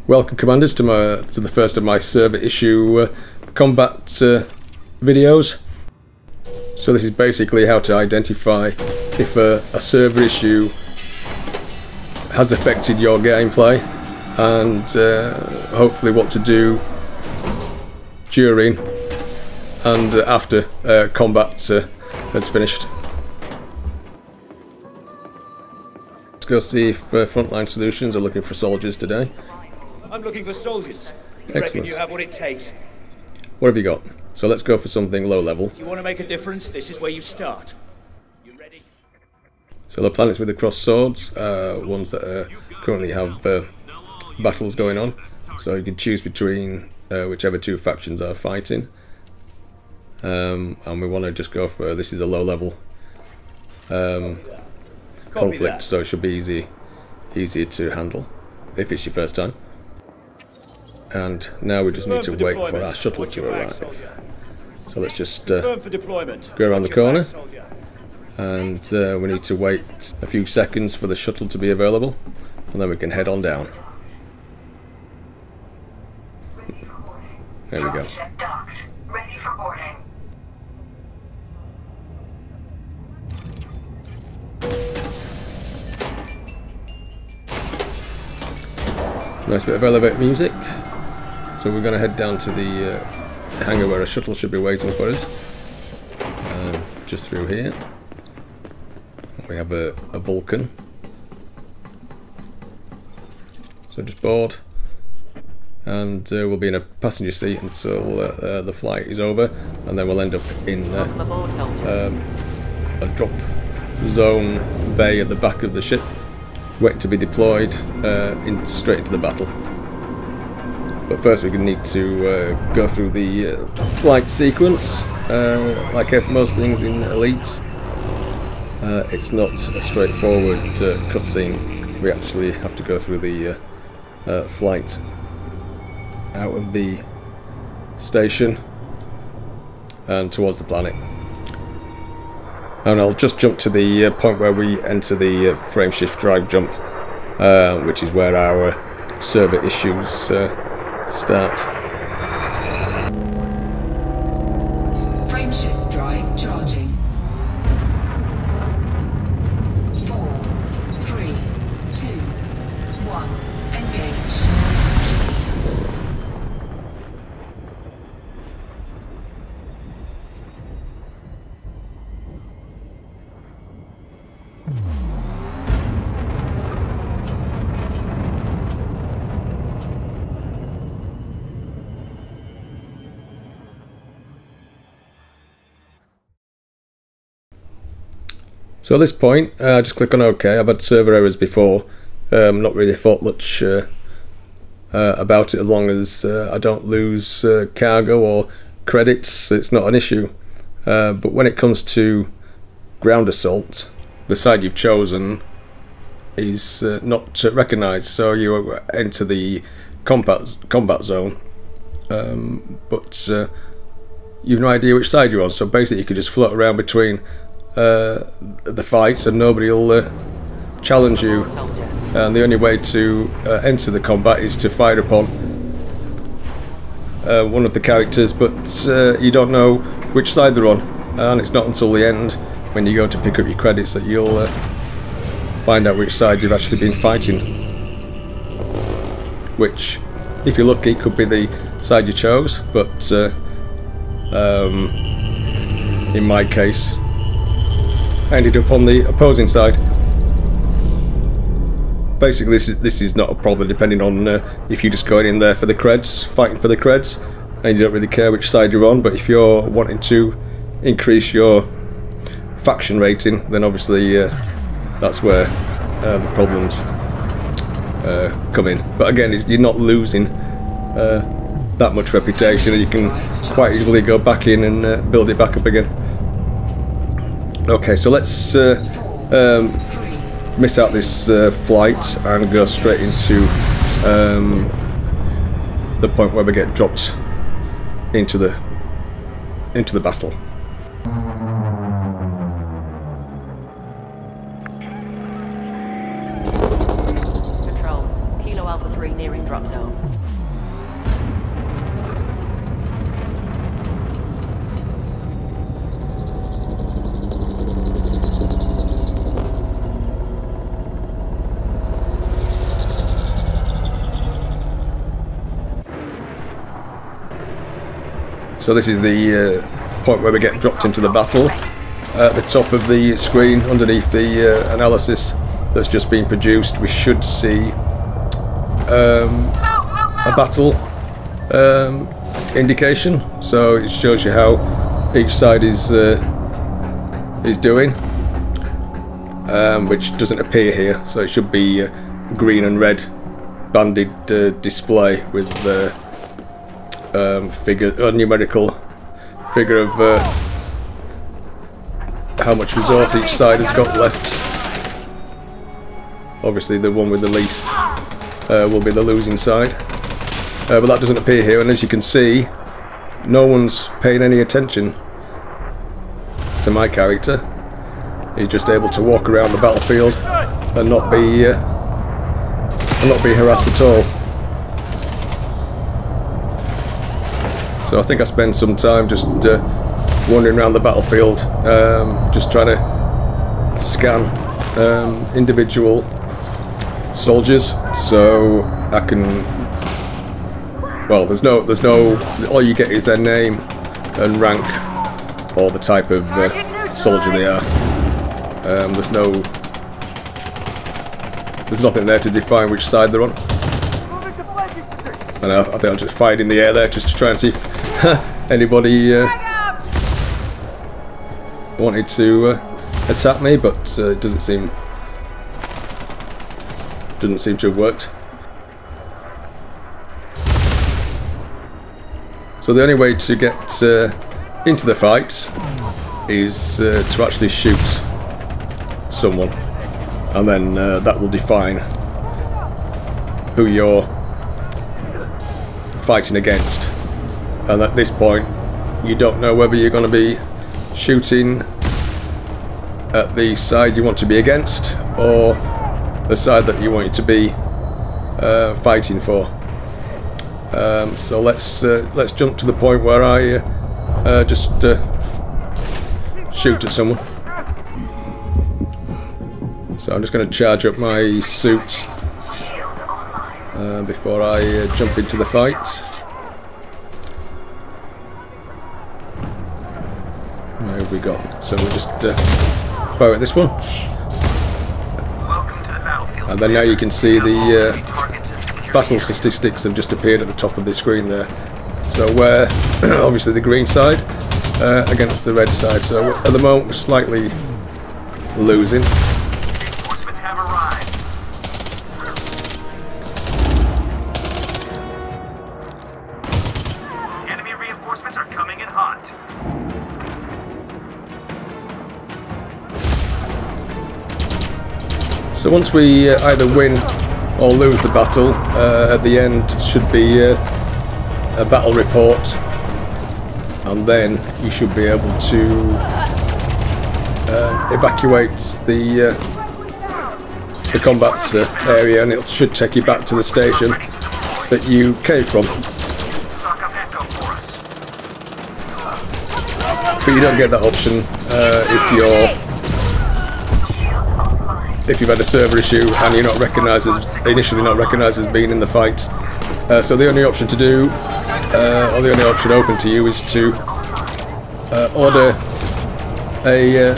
Welcome, commanders, to the first of my server issue combat videos. So this is basically how to identify if a server issue has affected your gameplay, and hopefully what to do during and after combat has finished. Let's go see if Frontline Solutions are looking for soldiers today. I'm looking for soldiers. Excellent. Reckon you have what it takes. What have you got? So let's go for something low level. If you want to make a difference, this is where you start. You ready? So the planets with the crossed swords, ones that currently have battles going on. So you can choose between whichever two factions are fighting. And we want to just go for, this is a low level conflict, so it should be easier to handle if it's your first time. And now we just need to wait for our shuttle to arrive. So let's just go around the corner, and we need to wait a few seconds for the shuttle to be available, and then we can head on down. There we go. Ready for boarding. Nice bit of elevator music. So we're going to head down to the hangar where a shuttle should be waiting for us. Just through here. We have a Vulcan. So just board. And we'll be in a passenger seat until the flight is over. And then we'll end up in a drop zone bay at the back of the ship, waiting to be deployed straight into the battle. But first we're going to need to go through the flight sequence. Like most things in Elite, it's not a straightforward cutscene. We actually have to go through the flight out of the station and towards the planet. And I'll just jump to the point where we enter the frameshift drive jump, which is where our server issues start. Frameshift drive charging. 4, 3, 2, 1. Engage. So at this point, just click on OK. I've had server errors before. Not really thought much about it, as long as I don't lose cargo or credits. It's not an issue. But when it comes to ground assault, the side you've chosen is not recognised. So you enter the combat zone, but you've no idea which side you're on. So basically, you could just float around between the fights and nobody will challenge you, and the only way to enter the combat is to fire upon one of the characters, but you don't know which side they're on, and it's not until the end when you go to pick up your credits that you'll find out which side you've actually been fighting, which, if you're lucky, could be the side you chose, but in my case ended up on the opposing side. Basically, this is not a problem, depending on if you're just going in there for the creds, fighting for the creds, and you don't really care which side you're on. But if you're wanting to increase your faction rating, then obviously that's where the problems come in. But again, you're not losing that much reputation, and you can quite easily go back in and build it back up again. Okay, so let's miss out this flight and go straight into the point where we get dropped into the battle. Control, Kilo Alpha 3 nearing drop zone. So this is the point where we get dropped into the battle. At the top of the screen, underneath the analysis that's just been produced, we should see a battle indication. So it shows you how each side is doing, which doesn't appear here. So it should be green and red banded display with the numerical figure of how much resource each side has got left. Obviously the one with the least will be the losing side, but that doesn't appear here, and as you can see, no one's paying any attention to my character. He's just able to walk around the battlefield and not be harassed at all. So I think I spent some time just wandering around the battlefield, just trying to scan individual soldiers, so I can. Well, there's no. All you get is their name and rank, or the type of soldier they are. There's nothing there to define which side they're on. And I think I'll just fired in the air there just to try and see if anybody wanted to attack me, but it doesn't seem to have worked. So the only way to get into the fight is to actually shoot someone, and then that will define who you're fighting against. And at this point you don't know whether you're going to be shooting at the side you want to be against or the side that you want to be fighting for. So let's jump to the point where I just shoot at someone. So I'm just going to charge up my suit before I jump into the fight. Where have we got? So we'll just fire at this one. And then now you can see the battle statistics have just appeared at the top of the screen there. So we're obviously the green side against the red side. So at the moment we're slightly losing. So once we either win or lose the battle, at the end should be a battle report, and then you should be able to evacuate the combat area, and it should take you back to the station that you came from. But you don't get that option if you've had a server issue and you're not recognised as initially not recognised as being in the fight. So the only option to do, or the only option open to you, is to order a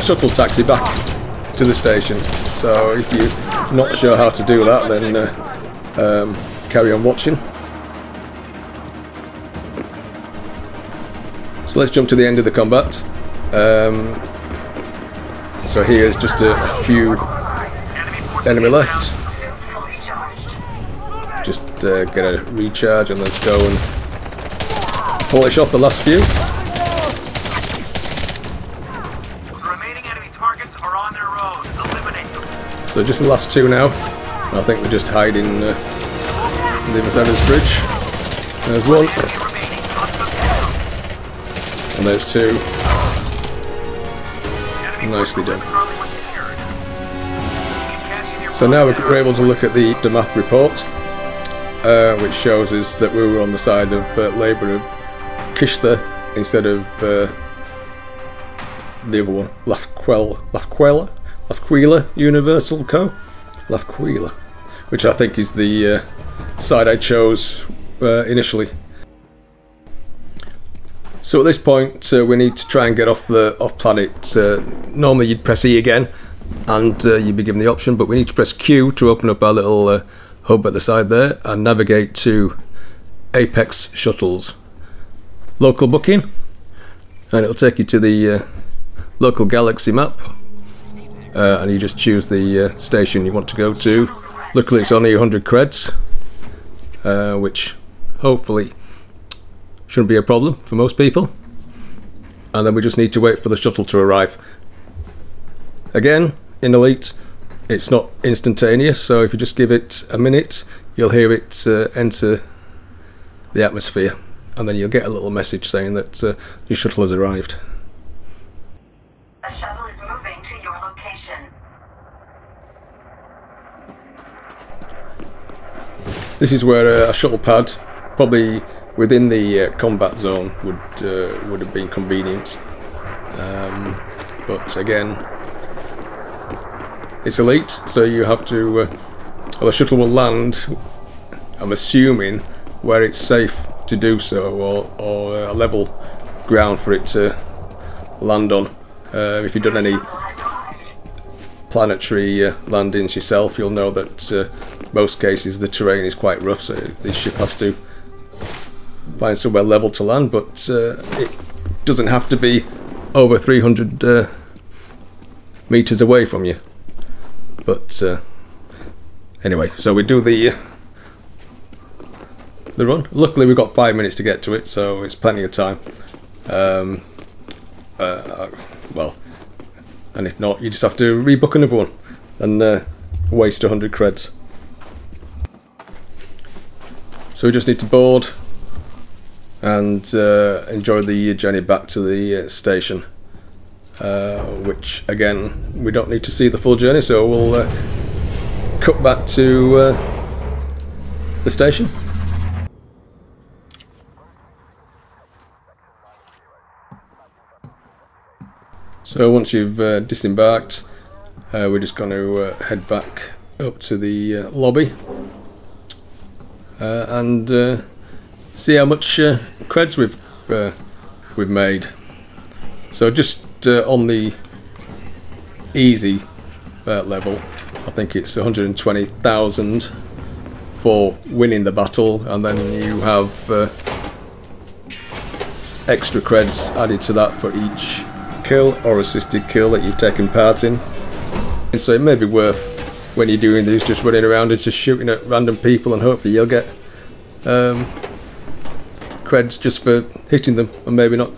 shuttle taxi back to the station. So if you're not sure how to do that, then carry on watching. So let's jump to the end of the combat. So here's just a few enemy left. Just get a recharge and let's go and polish off the last few. Remaining enemy targets are on their road. Eliminate them. So just the last two now. I think we're just hiding on the other side of this bridge. There's one. And there's two. Nicely done. So now we're able to look at the aftermath report, which shows us that we were on the side of Labour of Kishta instead of the other one, Lafquila Universal Co. Lafquila, which I think is the side I chose initially. So at this point we need to try and get off planet. Normally you'd press E again and you'd be given the option, but we need to press Q to open up our little hub at the side there and navigate to Apex Shuttles. Local booking, and it'll take you to the local galaxy map, and you just choose the station you want to go to. Luckily it's only 100 creds, which hopefully shouldn't be a problem for most people, and then we just need to wait for the shuttle to arrive. Again, in Elite it's not instantaneous, so if you just give it a minute you'll hear it enter the atmosphere, and then you'll get a little message saying that your shuttle has arrived. The shuttle is moving to your location. This is where a shuttle pad, probably within the combat zone, would have been convenient. But again, it's Elite, so you have to. Well, the shuttle will land, I'm assuming, where it's safe to do so, or a level ground for it to land on. If you've done any planetary landings yourself, you'll know that most cases the terrain is quite rough, so this ship has to find somewhere level to land, but it doesn't have to be over 300 meters away from you. But anyway, so we do the run. Luckily we've got 5 minutes to get to it, so it's plenty of time. Well, and if not, you just have to rebook another one and waste 100 creds. So we just need to board and enjoy the journey back to the station, which again we don't need to see the full journey, so we'll cut back to the station. So once you've disembarked, we're just going to head back up to the lobby and see how much creds we've made. So just on the easy level, I think it's 120,000 for winning the battle, and then you have extra creds added to that for each kill or assisted kill that you've taken part in. And so it may be worth, when you're doing these, just running around and just shooting at random people, and hopefully you'll get creds just for hitting them, and maybe not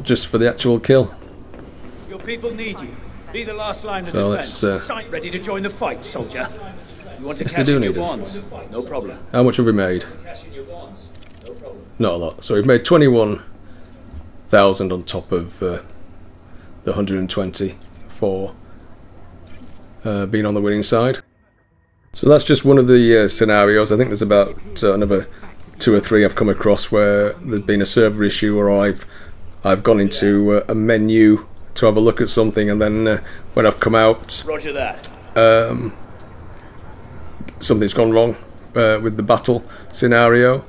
just for the actual kill. Your people need you. Be the last line of So defense. Sight ready to join the fight, soldier. You want to yes, cash they do in your need us. bonds? No problem. How much have we made? Not a lot. So we've made 21,000 on top of the 120 for being on the winning side. So that's just one of the scenarios. I think there's about another 2 or 3 I've come across where there's been a server issue, or I've gone into a menu to have a look at something, and then when I've come out, Roger that. something's gone wrong with the battle scenario.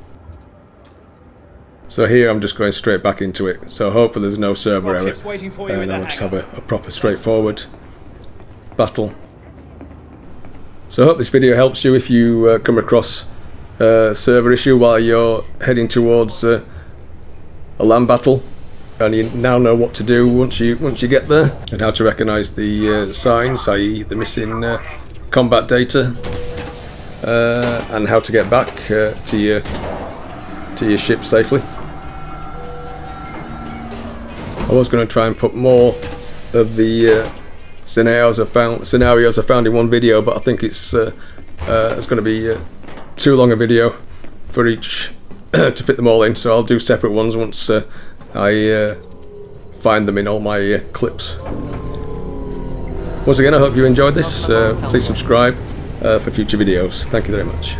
So here I'm just going straight back into it, so hopefully there's no server error, and I'll just have a proper straightforward battle. So I hope this video helps you if you come across a server issue while you're heading towards a land battle, and you now know what to do once you get there, and how to recognise the signs, i.e. the missing combat data, and how to get back to your ship safely. I was going to try and put more of the scenarios I found in one video, but I think it's going to be too long a video for each to fit them all in, so I'll do separate ones once I find them in all my clips. Once again, I hope you enjoyed this. Please subscribe, for future videos. Thank you very much.